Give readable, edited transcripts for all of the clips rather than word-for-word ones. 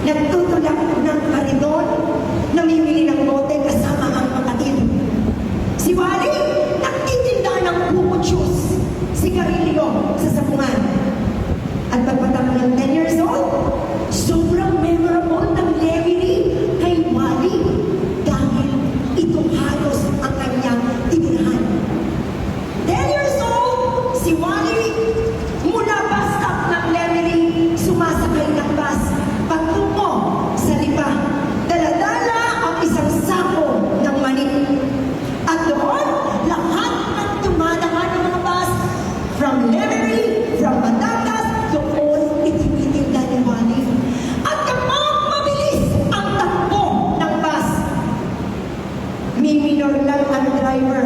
Nagtutulak ng karidor, namimili ng bote kasama ang kapatid. Si Wally, nagtitinda ng buko juice, sigarilyo sa sapungan. At pagpatapos ng 10 years old, sobrang memorable ng Levery kay Wally dahil ito halos ang kanyang tinirahan. 10 years old, si Wally mula bus stop ng Levery, sumasakay ng bus patungo sa Lipa. Dala-dala ang isang sako ng manik. At doon, lahat ng dumadaan ng mga bus from Levery, from Batangas, doon itinitinda ni Wally. At kapag mabilis ang takbo ng bus, minor lang ang driver,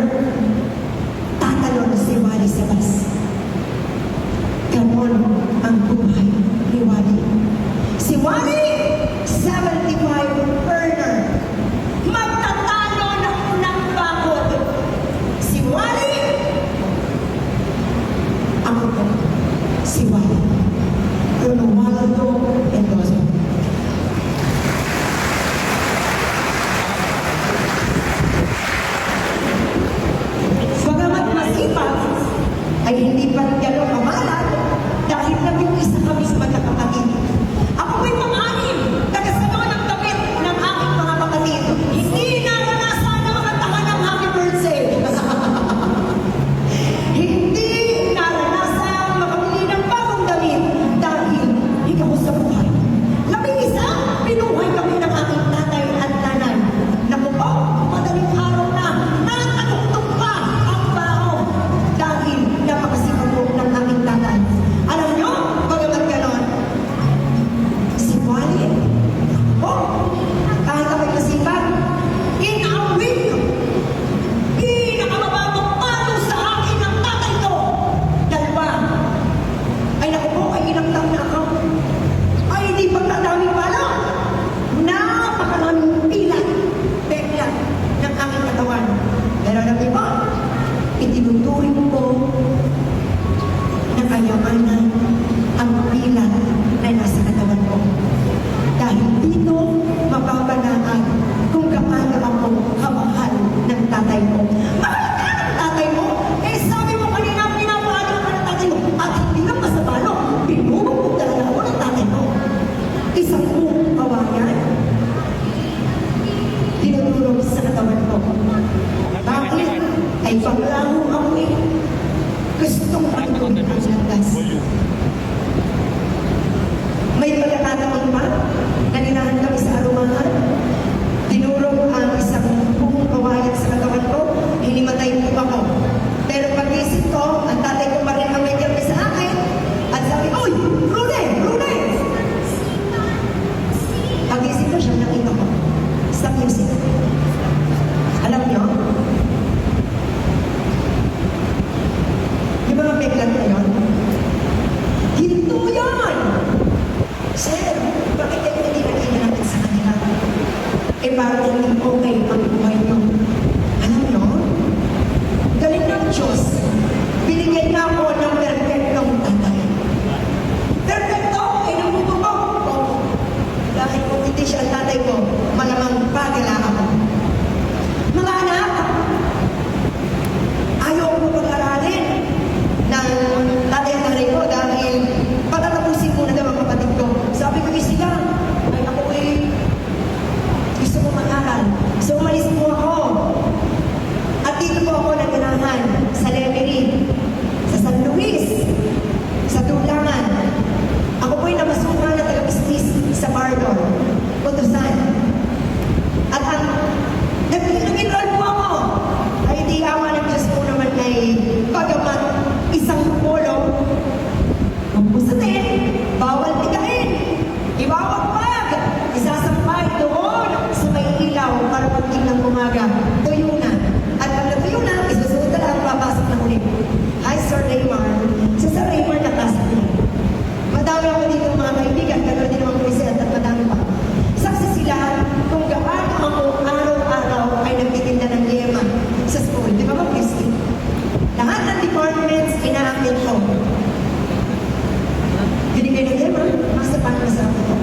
tatalon si Wally sa bus. Ganon ang buhay ni Wally. Si Wally, 75 earner, magtatalo ng bakod. Si Wally, ako po, si Wally. Ronaldo Mendoza. Bagamat masipag, ay hindi pa gano'ng kamalat dahil naging isa kami sa magkakapatid. Ako po'y pang-anim, nagkasama ng damit ng aking mga kapatid. Hindi naranasan na makantakan ng happy birthday. Hindi naranasan makabili ng bagong damit dahil ikaw sa buhay. Labing isa, pinuhay kami ng aking tatay at nanay. Naku po, madaling araw na, natanong pa ang baho dahil napakasipag po ng aking tatay. Alam nyo, bagamat ganon, si Wally, kahit ako'y masipag, in a week, pinakamababang palo sa akin ng tatay ko. Dalawa, ay naku po, ay ilang taon na ako. Ay hindi pagdadaming pala. Napakaraming pilat, peklat ng aking katawan. Pero alam niyo ba, itinuturing ko na kayamanan ang pilat na nasa katawan ko. Dahil dito, mapapanaan kung gaano ako kamahal ng tatay mo. Mahal ka ng tatay mo? Eh sabi mo kanina, pinapalo ka ng tatay mo. At hindi lang masabalo, pinubog talaga ako ng tatay mo. Isang buong kawayan, tinutulong sa katawan ko. Bakit? Ay paglango ako eh. Gustong matulog ang landas. May pagkakataon pa na ninahan kami sa arumahan. Dinurog ang isang buong kawayan sa katawan ko. Hinimatay po ako. Pero pag-isip ko, ang tatay ko pa rin ang may kirmi sa akin. At sabi, "Uy! Rune! Rune!" Pag-isip ko siya, nakita ko sa music. Alam niyo, yung mga peklat na yun, ginto yan! Sir, bakit kayo hindi natin sa kanila? Eh, parang hindi okay ang buhay nyo. Alam nyo, galing ng Diyos, binigyan na ako ng perfectong tatay. Perfecto! Ay, nabuto ko! Oo. Dahil kung hindi siya ang tatay ko, malamang pagala ako. Mga anak, ayaw ko pag-aralin ng tatay at nanay ko dahil patatapusin ko na daw ang kapatid ko. Sabi ko, sila, ay ako eh, gusto ko mag-aral. So umalis po ako. At dito po ako naganahan sa Levery, sa San Luis, sa Tulangan. Ako po'y namasukan na taga-business sa Pardon, Utusan. At ang nag-enroll po ako. Ay di awa ng Diyos po naman ay pagamat isang polo, magpusatin, bawal tigain, ibawagpag, isasampay doon sa may ilaw para pagting ng umaga, tuyo na. At pag natuyo na, isusunod na lang, papasok na ulit. Hi, Sir Raymar. Si Sir Raymar nakasap niya. Madami ako dito mga kaibigan, gano'n din naman present at madami pa. Saksi sila kung gaano ako araw-araw ay nagtitinda ng yema sa school. Di ba ba, Christy? Lahat ng departments, inaamit ko. Binigay ng yema, masa paano sa ako.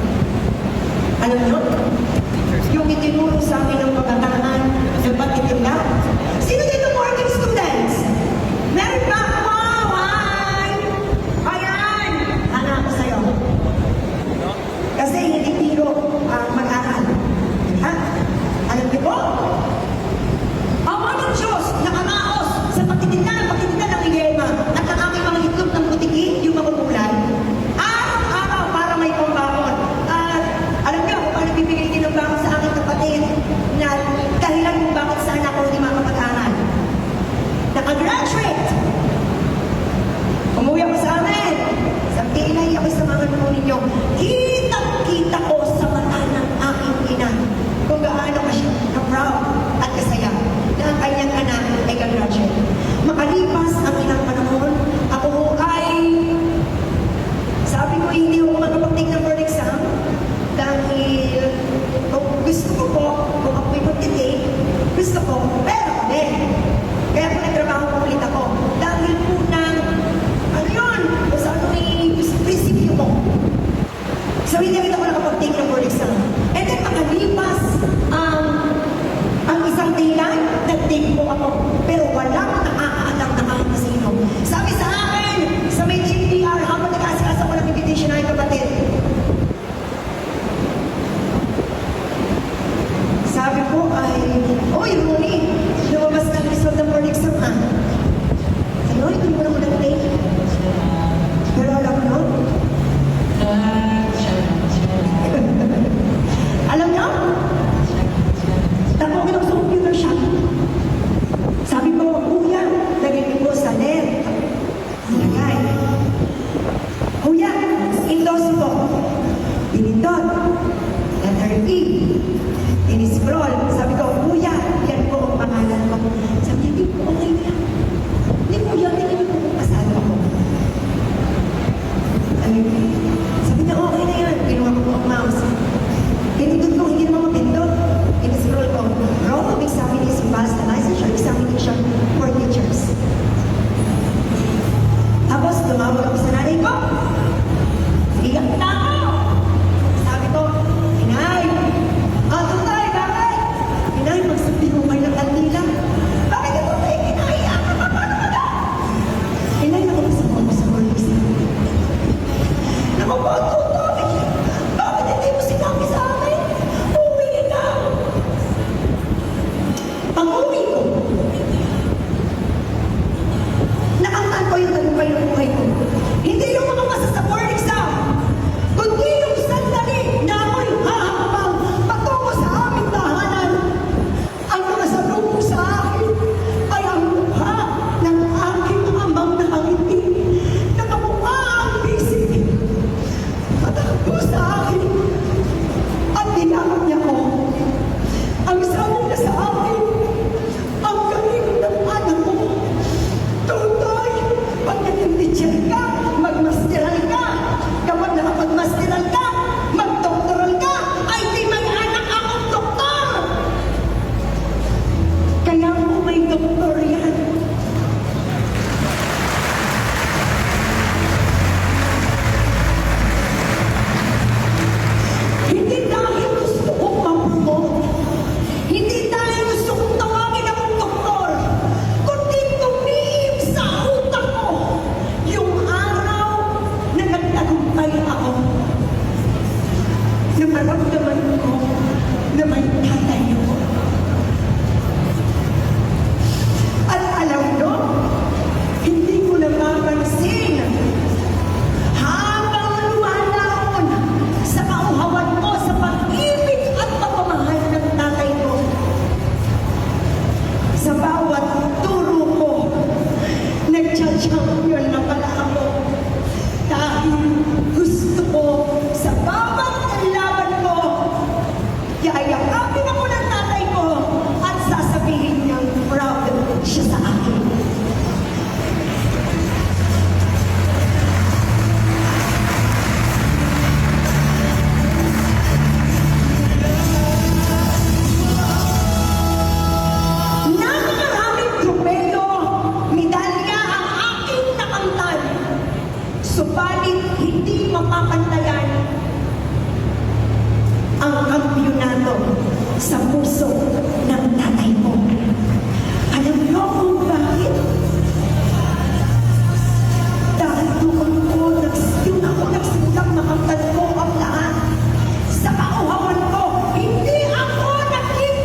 na may tatayo. At alam nyo, hindi ko napapansin habang lumalaon sa kauhawan ko sa pag-ibig at pagmamahal ng tatay ko. Sa bawat turo ko, nagcha-champion na pala ako. Dahil gusto ko sa bawat laban ko, yayakapin ako ng tatay ko at sasabihin niyang proud siya sa akin. Napakaraming tropeyo, medalya ang aking nakamtan. Subalit hindi mapapantayan ang kampyonato sa puso ng tatay ko. Alam niyo kung bakit? Dahil doon ako nagsimulang makamtan ko ang lahat. Sa kauhawan ko, hindi ako naging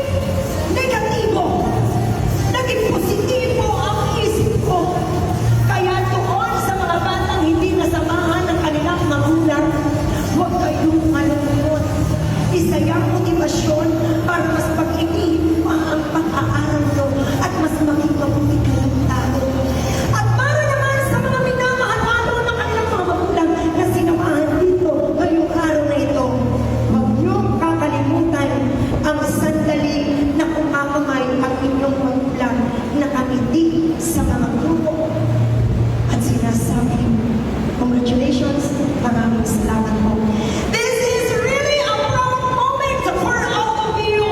negatibo. Naging positibo ang isip ko. Kaya doon sa mga batang hindi nasamahan ng kanilang magulang, huwag kayong malungkot. Isa yung motibasyon para mas pag-ibigin pa ang pag-aaral nyo at mas maging mabuti kayong tao. At para naman sa mga minamahal ng kanilang mga magulang na sinamahan dito ngayong araw na ito, huwag niyong kakalimutan ang sandali na kumakamay ang inyong magulang na kamiti sa mga grupo. At sinasabi, congratulations, maraming salamat po. This is really a proud moment for all of you.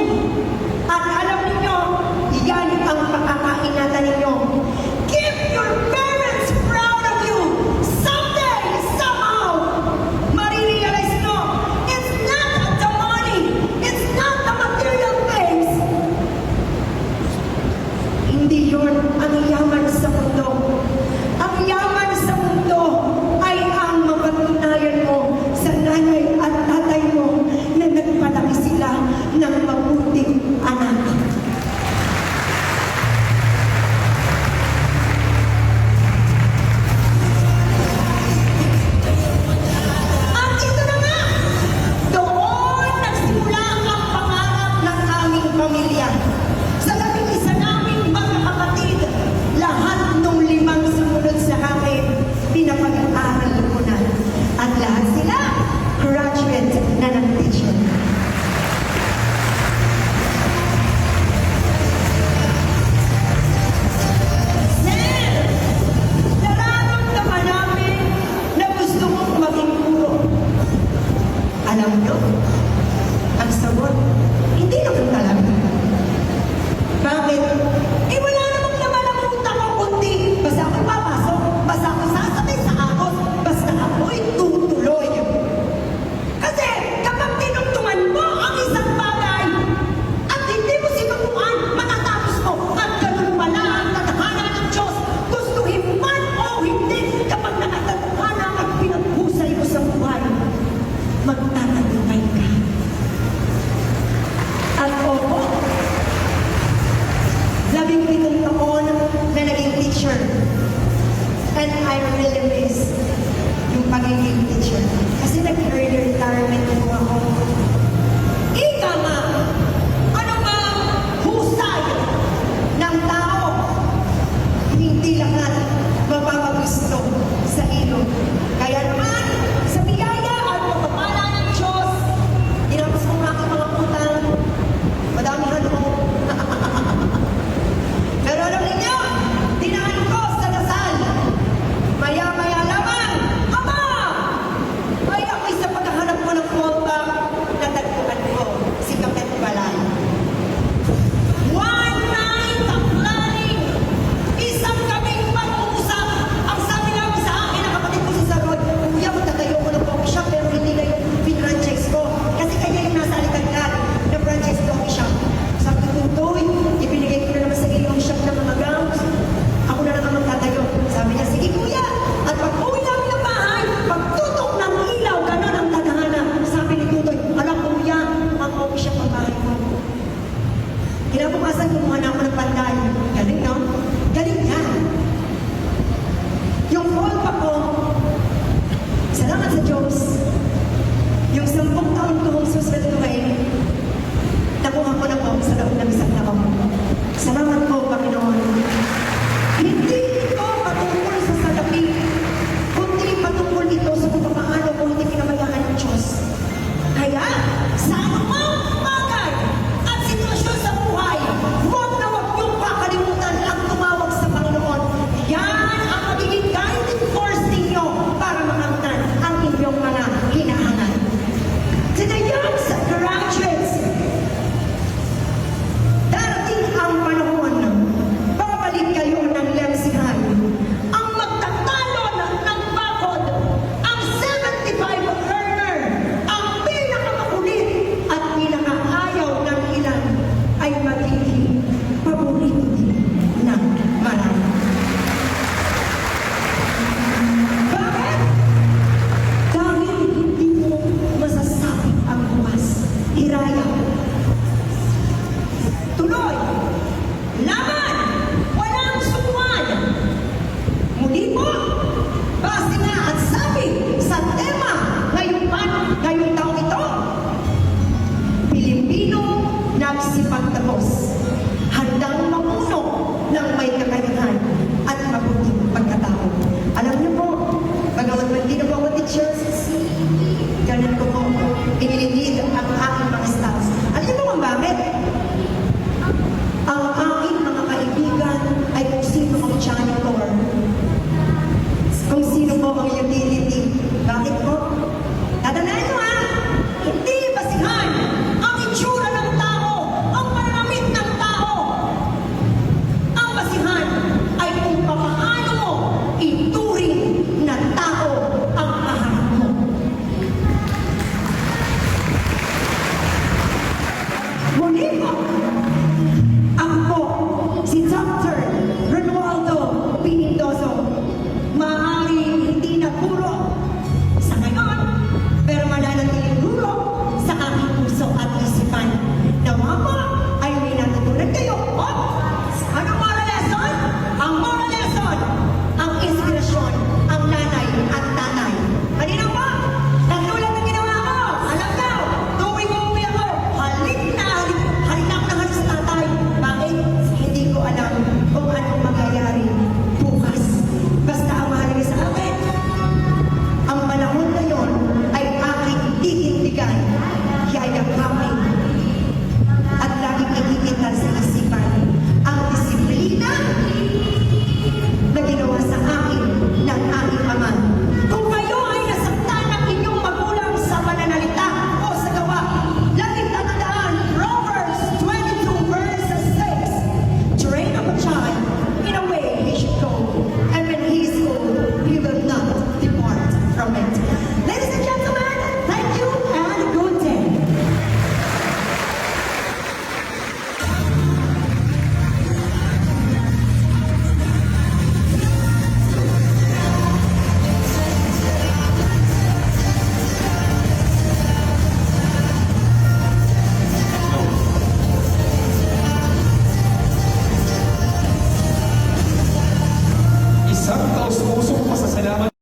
Hindi po. Base nga at sabi sa tema ngayong taong ito, Pilipino nagsipagtapos, handang mamuno ng may kakayahan at mabuting pagkatao. Alam niyo po, bagamat hindi na po ako teachers, ganun ko po inililid ang aking mga staffs. Alam niyo po kung bakit? Ang aking mga kaibigan ay kung sino ang janitor, kung sino po ang utility. Bakit po? Tatandaan nyo ha, hindi basihan ang itsura ng tao, ang pananamit ng tao. Ang basihan ay kung paano mo ituring na tao ang kaharap mo. Muli po, ako po, si Dr. Ronaldo Pinindoso. Maaaring hindi na puro sa ngayon, pero mananatiling puro sa aking puso at isipan. Nawa po ay may natutunan kayo. O, anong moral lesson? Ang moral lesson, ang inspirasyon, ang nanay at tatay. Kanina po, natulad ng ginawa ko. Alam daw, tuwing umuwi ako, halik na ako na sa tatay. Bakit? Hindi ko alam kung anong mangyayari bukas. Basta ang mahalaga sa akin, ang panahon na yon ay aking titindigan, yayakapin, at laging ikikita sa isipan ang disiplina na ginawa sa akin ng aking ama. Kung kayo ay nasaktan ng inyong magulang sa pananalita o sa gawa, laging tatandaan Proverbs 22 verses 6, train up a child in a way he should go, and when he is old, he will not depart from it. Ladies and gentlemen, thank you and good day. Isang taos-pusong pasasalamat